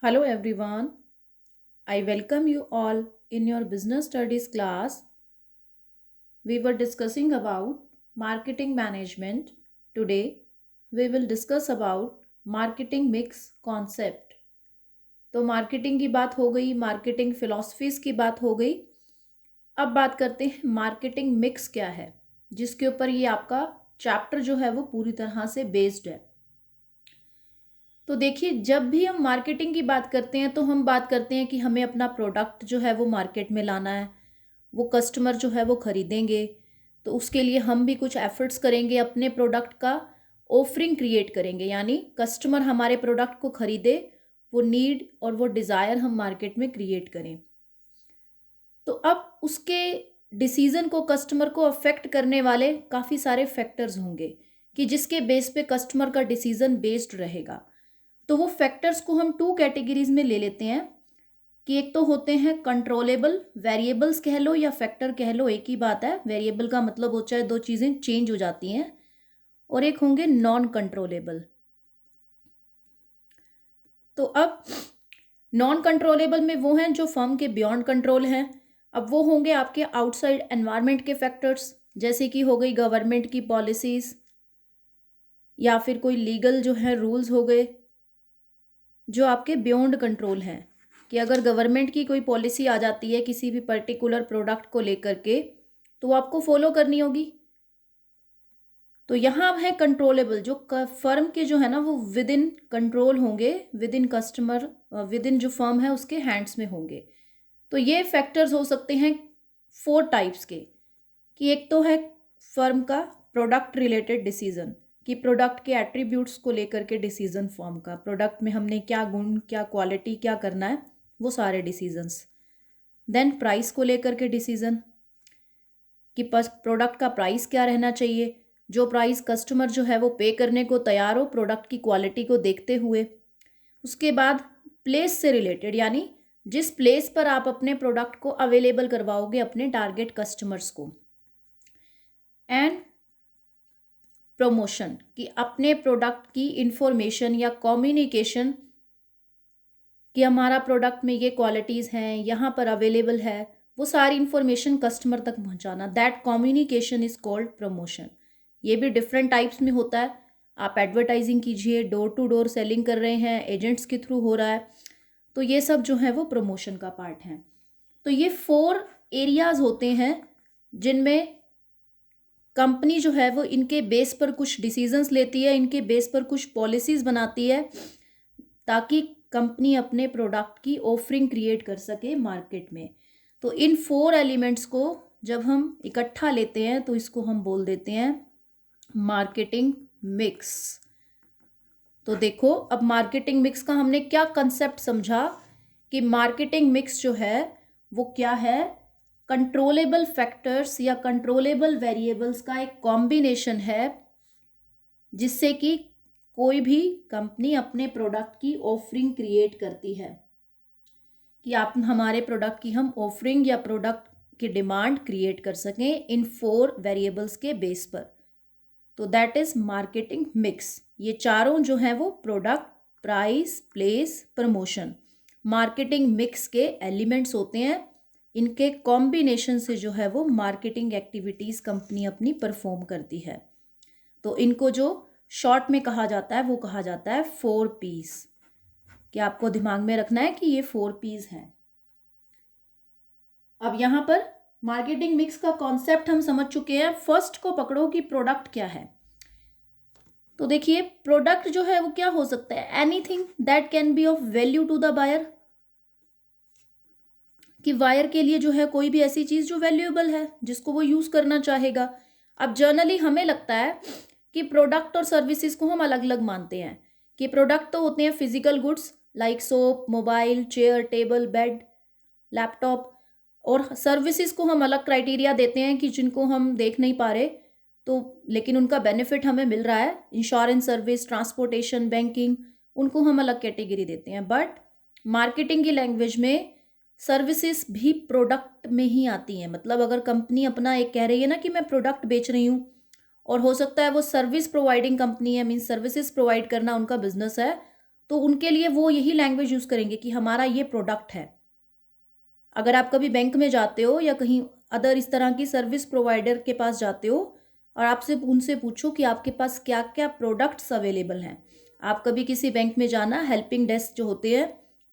Hello everyone. I welcome you all in your business studies class. We were discussing about marketing management. Today we will discuss about marketing mix concept. तो marketing की बात हो गई, marketing philosophies की बात हो गई। अब बात करते हैं मार्केटिंग मिक्स क्या है, जिसके ऊपर ये आपका चैप्टर जो है वो पूरी तरह से बेस्ड है। तो देखिए, जब भी हम मार्केटिंग की बात करते हैं तो हम बात करते हैं कि हमें अपना प्रोडक्ट जो है वो मार्केट में लाना है, वो कस्टमर जो है वो खरीदेंगे। तो उसके लिए हम भी कुछ एफर्ट्स करेंगे, अपने प्रोडक्ट का ऑफरिंग क्रिएट करेंगे, यानी कस्टमर हमारे प्रोडक्ट को खरीदे, वो नीड और वो डिज़ायर हम मार्केट में क्रिएट करें। तो अब उसके डिसीज़न को, कस्टमर को अफेक्ट करने वाले काफ़ी सारे फैक्टर्स होंगे कि जिसके बेस पे कस्टमर का डिसीज़न बेस्ड रहेगा। तो वो फैक्टर्स को हम टू कैटेगरीज में ले लेते हैं कि एक तो होते हैं कंट्रोलेबल वेरिएबल्स, कह लो या फैक्टर कह लो, एक ही बात है। वेरिएबल का मतलब होता है दो चीज़ें चेंज हो जाती हैं, और एक होंगे नॉन कंट्रोलेबल। तो अब नॉन कंट्रोलेबल में वो हैं जो फर्म के बियॉन्ड कंट्रोल हैं। अब वो होंगे आपके आउटसाइड एनवायरनमेंट के फैक्टर्स, जैसे कि हो गई गवर्नमेंट की पॉलिसीज़ या फिर कोई लीगल जो है रूल्स हो गए, जो आपके बियॉन्ड कंट्रोल हैं। कि अगर गवर्नमेंट की कोई पॉलिसी आ जाती है किसी भी पर्टिकुलर प्रोडक्ट को लेकर के, तो वो आपको फॉलो करनी होगी। तो यहाँ है कंट्रोलेबल, जो फर्म के जो है ना वो विद इन कंट्रोल होंगे, with in customer, with in जो फर्म है उसके हैंड्स में होंगे। तो ये फैक्टर्स हो सकते हैं फोर टाइप्स के, कि एक तो है फर्म का प्रोडक्ट रिलेटेड डिसीजन, कि प्रोडक्ट के एट्रीब्यूट्स को लेकर के डिसीजन, फर्म का प्रोडक्ट में हमने क्या गुण, क्या क्वालिटी, क्या करना है, वो सारे डिसीजंस। देन प्राइस को लेकर के डिसीजन, कि प्रोडक्ट का प्राइस क्या रहना चाहिए, जो प्राइस कस्टमर जो है वो पे करने को तैयार हो प्रोडक्ट की क्वालिटी को देखते हुए। उसके बाद प्लेस से रिलेटेड, यानी जिस प्लेस पर आप अपने प्रोडक्ट को अवेलेबल करवाओगे अपने टारगेट कस्टमर्स को। एंड प्रमोशन, कि अपने प्रोडक्ट की इंफॉर्मेशन या कम्युनिकेशन, कि हमारा प्रोडक्ट में ये क्वालिटीज़ हैं, यहाँ पर अवेलेबल है, वो सारी इंफॉर्मेशन कस्टमर तक पहुँचाना। That communication is called promotion. ये भी डिफरेंट टाइप्स में होता है। आप एडवर्टाइजिंग कीजिए, डोर टू डोर सेलिंग कर रहे हैं, एजेंट्स के थ्रू हो रहा है, तो ये सब जो है वो प्रमोशन का पार्ट है। तो ये फोर एरियाज होते हैं जिनमें कंपनी जो है वो इनके बेस पर कुछ डिसीजंस लेती है, इनके बेस पर कुछ पॉलिसीज़ बनाती है, ताकि कंपनी अपने प्रोडक्ट की ऑफरिंग क्रिएट कर सके मार्केट में। तो इन फोर एलिमेंट्स को जब हम इकट्ठा लेते हैं तो इसको हम बोल देते हैं मार्केटिंग मिक्स। तो देखो, अब मार्केटिंग मिक्स का हमने क्या कंसेप्ट समझा, कि मार्केटिंग मिक्स जो है वो क्या है, कंट्रोलेबल फैक्टर्स या कंट्रोलेबल वेरिएबल्स का एक कॉम्बिनेशन है, जिससे कि कोई भी कंपनी अपने प्रोडक्ट की ऑफरिंग क्रिएट करती है, कि आप हमारे प्रोडक्ट की हम ऑफरिंग या प्रोडक्ट की डिमांड क्रिएट कर सकें इन फोर वेरिएबल्स के बेस पर। तो दैट इज मार्केटिंग मिक्स। ये चारों जो हैं वो product, price, place, promotion, marketing mix के एलिमेंट्स होते हैं। इनके कॉम्बिनेशन से जो है वो मार्केटिंग एक्टिविटीज़ कंपनी अपनी परफॉर्म करती है। तो इनको जो शॉर्ट में कहा जाता है वो कहा जाता है 4 Ps, कि आपको दिमाग में रखना है कि ये 4 Ps हैं। अब यहाँ पर मार्केटिंग मिक्स का कॉन्सेप्ट हम समझ चुके हैं। फर्स्ट को पकड़ो कि प्रोडक्ट क्या है। तो देखिए, प्रोडक्ट जो है वो क्या हो सकता है, anything that can be of value to the buyer, कि बायर के लिए जो है कोई भी ऐसी चीज़ जो वैल्यूएबल है, जिसको वो यूज़ करना चाहेगा। अब जनरली हमें लगता है कि प्रोडक्ट और सर्विसेज को हम अलग अलग मानते हैं, कि प्रोडक्ट तो होते हैं physical goods like soap, mobile, chair, table, bed, laptop, और सर्विसेज को हम अलग क्राइटेरिया देते हैं कि जिनको हम देख नहीं पा रहे, तो लेकिन उनका बेनिफिट हमें मिल रहा है, इंश्योरेंस सर्विस, ट्रांसपोर्टेशन, बैंकिंग, उनको हम अलग कैटेगरी देते हैं। बट मार्केटिंग की लैंग्वेज में सर्विसेज भी प्रोडक्ट में ही आती हैं। मतलब अगर कंपनी अपना एक कह रही है ना कि मैं प्रोडक्ट बेच रही हूँ, और हो सकता है वो सर्विस प्रोवाइडिंग कंपनी है, मीन्स सर्विसेज प्रोवाइड करना उनका बिजनेस है, तो उनके लिए वो यही लैंग्वेज यूज़ करेंगे कि हमारा ये प्रोडक्ट है। अगर आप कभी बैंक में जाते हो या कहीं अदर इस तरह की सर्विस प्रोवाइडर के पास जाते हो और आपसे उनसे पूछो कि आपके पास क्या क्या प्रोडक्ट्स अवेलेबल हैं। आप कभी किसी बैंक में जाना, हेल्पिंग डेस्क जो होते हैं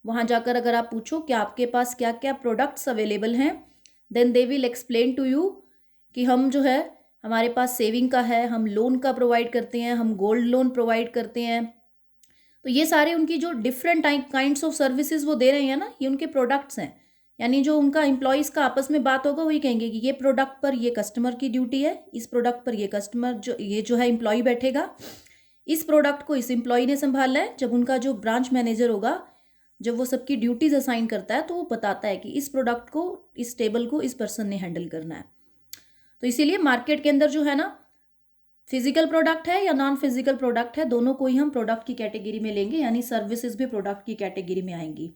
वहाँ जाकर अगर आप पूछो कि आपके पास क्या क्या प्रोडक्ट्स अवेलेबल हैं, then they will explain to you कि हम जो है हमारे पास सेविंग का है, हम लोन का प्रोवाइड करते हैं, हम गोल्ड लोन प्रोवाइड करते हैं। तो ये सारे उनकी जो different type kinds of services वो दे रहे हैं ना, ये उनके प्रोडक्ट्स हैं। यानी जो उनका एम्प्लॉयज़ का आपस में बात होगा वही कहेंगे कि ये प्रोडक्ट पर ये कस्टमर की ड्यूटी है, इस प्रोडक्ट पर ये कस्टमर जो है एम्प्लॉय बैठेगा, इस प्रोडक्ट को इस एम्प्लॉय ने संभालना है। जब उनका जो ब्रांच मैनेजर होगा, जब वो सबकी ड्यूटीज असाइन करता है तो वो बताता है कि इस प्रोडक्ट को, इस टेबल को इस पर्सन ने हैंडल करना है। तो इसीलिए मार्केट के अंदर जो है ना, फिजिकल प्रोडक्ट है या नॉन फिजिकल प्रोडक्ट है, दोनों को ही हम प्रोडक्ट की कैटेगरी में लेंगे, यानी सर्विसेज भी प्रोडक्ट की कैटेगरी में आएंगी।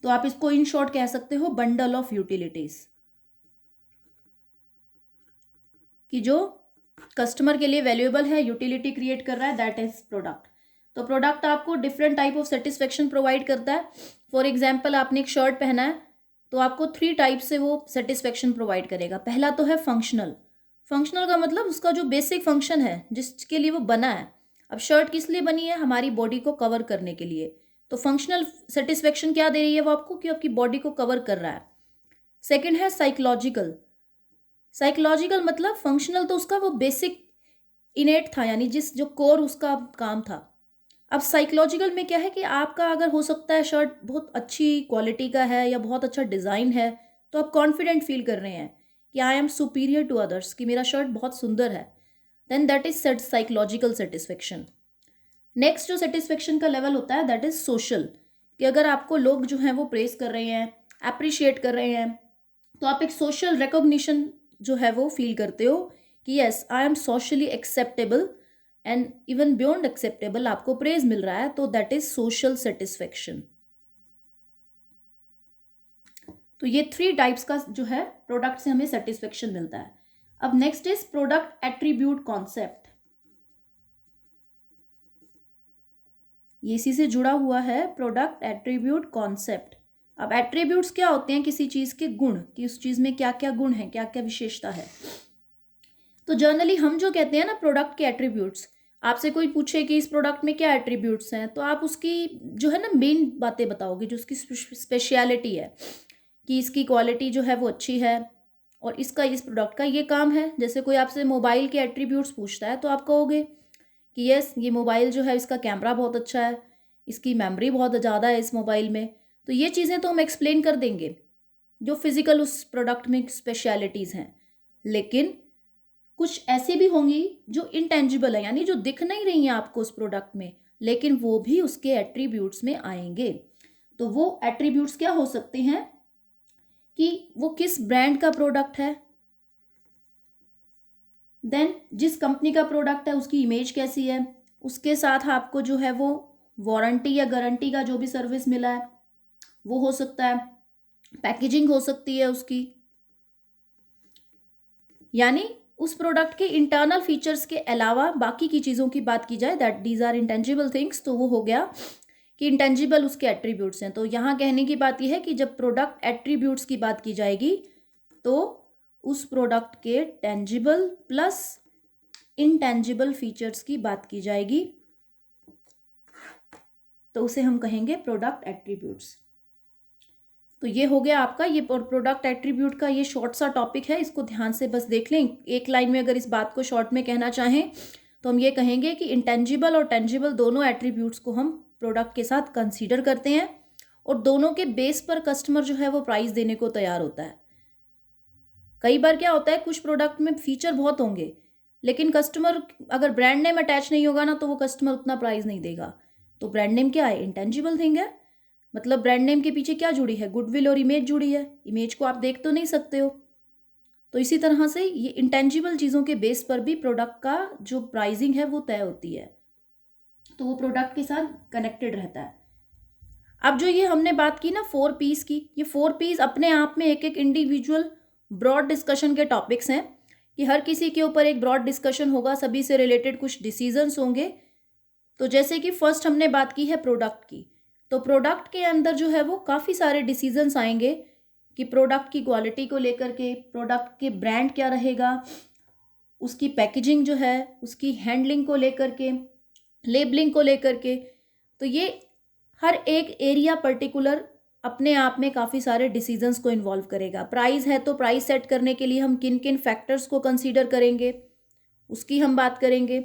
तो आप इसको इन शॉर्ट कह सकते हो बंडल ऑफ यूटिलिटीज, कि जो कस्टमर के लिए वैल्यूएबल है, यूटिलिटी क्रिएट कर रहा है, दैट इज प्रोडक्ट। तो प्रोडक्ट आपको different type of satisfaction provide करता है। फॉर एग्जाम्पल, आपने एक शर्ट पहना है तो आपको 3 टाइप से वो सेटिस्फेक्शन प्रोवाइड करेगा। पहला तो है फंक्शनल। फंक्शनल का मतलब उसका जो बेसिक फंक्शन है जिसके लिए वो बना है। अब शर्ट किस लिए बनी है? हमारी बॉडी को कवर करने के लिए। तो फंक्शनल सेटिस्फेक्शन क्या दे रही है वो आपको, कि आपकी बॉडी को कवर कर रहा है। सेकंड है साइकोलॉजिकल। साइकोलॉजिकल मतलब फंक्शनल तो उसका वो बेसिक इनेट था, यानी जो कोर उसका काम था। अब साइकोलॉजिकल में क्या है कि आपका अगर हो सकता है शर्ट बहुत अच्छी क्वालिटी का है या बहुत अच्छा डिज़ाइन है, तो आप कॉन्फिडेंट फील कर रहे हैं कि I am superior to others, कि मेरा शर्ट बहुत सुंदर है। Then that is psychological satisfaction. Next जो सेटिस्फेक्शन का लेवल होता है दैट इज सोशल, कि अगर आपको लोग जो हैं वो प्रेज कर रहे हैं, अप्रिशिएट कर रहे हैं, तो आप एक सोशल रिकॉग्निशन जो है वो फील करते हो कि yes I am socially acceptable and even beyond acceptable, आपको प्रेज मिल रहा है, तो दैट इज सोशल सेटिस्फेक्शन। तो ये 3 टाइप्स का जो है प्रोडक्ट से हमें सेटिस्फेक्शन मिलता है। अब next is product attribute concept. ये इसी से जुड़ा हुआ है, प्रोडक्ट एट्रीब्यूट कॉन्सेप्ट। अब एट्रीब्यूट्स क्या होते हैं? किसी चीज़ के गुण, कि उस चीज़ में क्या क्या गुण है, क्या क्या विशेषता है। तो जनरली हम जो कहते हैं ना प्रोडक्ट के एट्रीब्यूट्स, आपसे कोई पूछे कि इस प्रोडक्ट में क्या एट्रीब्यूट्स हैं, तो आप उसकी जो है ना मेन बातें बताओगे, जो उसकी स्पेशलिटी है, कि इसकी क्वालिटी जो है वो अच्छी है और इसका, इस प्रोडक्ट का ये काम है। जैसे कोई आपसे मोबाइल के एट्रीब्यूट्स पूछता है तो आप कहोगे कि यस ये मोबाइल जो है इसका कैमरा बहुत अच्छा है, इसकी मेमोरी बहुत ज़्यादा है इस मोबाइल में। तो ये चीज़ें तो हम एक्सप्लेन कर देंगे जो फिज़िकल उस प्रोडक्ट में स्पेशलिटीज़ हैं। लेकिन कुछ ऐसी भी होंगी जो इनटेंजिबल है, यानी जो दिख नहीं रही हैं आपको उस प्रोडक्ट में, लेकिन वो भी उसके एट्रीब्यूट्स में आएंगे। तो वो एट्रीब्यूट्स क्या हो सकते हैं कि वो किस ब्रांड का प्रोडक्ट है, देन जिस कंपनी का प्रोडक्ट है उसकी इमेज कैसी है, उसके साथ आपको जो है वो वारंटी या गारंटी का जो भी सर्विस मिला है वो हो सकता है, पैकेजिंग हो सकती है उसकी। यानी उस प्रोडक्ट के इंटरनल फीचर्स के अलावा बाकी की चीज़ों की बात की जाए, that these are intangible things, तो वो हो गया कि इंटेंजिबल उसके एट्रीब्यूट्स हैं। तो यहाँ कहने की बात यह है कि जब प्रोडक्ट एट्रीब्यूट्स की बात की जाएगी तो उस प्रोडक्ट के टेंजिबल प्लस इनटेंजिबल फीचर्स की बात की जाएगी, तो उसे हम कहेंगे प्रोडक्ट एट्रीब्यूट्स। तो ये हो गया आपका ये प्रोडक्ट एट्रीब्यूट का ये शॉर्ट सा टॉपिक है, इसको ध्यान से बस देख लें। एक लाइन में अगर इस बात को शॉर्ट में कहना चाहें तो हम ये कहेंगे कि इंटेंजिबल और टेंजिबल दोनों एट्रीब्यूट्स को हम प्रोडक्ट के साथ कंसीडर करते हैं और दोनों के बेस पर कस्टमर जो है वो प्राइस देने को तैयार होता है। कई बार क्या होता है, कुछ प्रोडक्ट में फीचर बहुत होंगे लेकिन कस्टमर अगर ब्रांड नेम अटैच नहीं होगा ना तो वो कस्टमर उतना प्राइस नहीं देगा। तो ब्रांड नेम क्या है? इंटेंजिबल थिंग है। मतलब ब्रांड नेम के पीछे क्या जुड़ी है? गुडविल और इमेज जुड़ी है। इमेज को आप देख तो नहीं सकते हो। तो इसी तरह से ये इंटेंजिबल चीज़ों के बेस पर भी प्रोडक्ट का जो प्राइसिंग है वो तय होती है, तो वो प्रोडक्ट के साथ कनेक्टेड रहता है। अब जो ये हमने बात की ना 4 P's की, ये 4 P's अपने आप में एक एक इंडिविजुअल ब्रॉड डिस्कशन के टॉपिक्स हैं कि हर किसी के ऊपर एक ब्रॉड डिस्कशन होगा, सभी से रिलेटेड कुछ डिसीजंस होंगे तो जैसे कि फर्स्ट हमने बात की है प्रोडक्ट की, तो प्रोडक्ट के अंदर जो है वो काफ़ी सारे डिसीजंस आएंगे कि प्रोडक्ट की क्वालिटी को लेकर के, प्रोडक्ट के ब्रांड क्या रहेगा, उसकी पैकेजिंग जो है, उसकी हैंडलिंग को लेकर के, लेबलिंग को लेकर के। तो ये हर एक एरिया पर्टिकुलर अपने आप में काफ़ी सारे डिसीजंस को इन्वॉल्व करेगा। प्राइस है तो प्राइस सेट करने के लिए हम किन किन फैक्टर्स को कंसीडर करेंगे, उसकी हम बात करेंगे।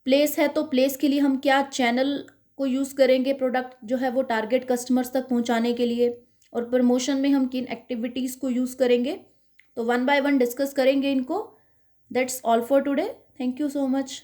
प्लेस है तो प्लेस के लिए हम क्या चैनल को यूज़ करेंगे प्रोडक्ट जो है वो टारगेट कस्टमर्स तक पहुंचाने के लिए, और प्रमोशन में हम किन एक्टिविटीज़ को यूज़ करेंगे। तो वन बाय वन डिस्कस करेंगे इनको। That's all for today. Thank you so much.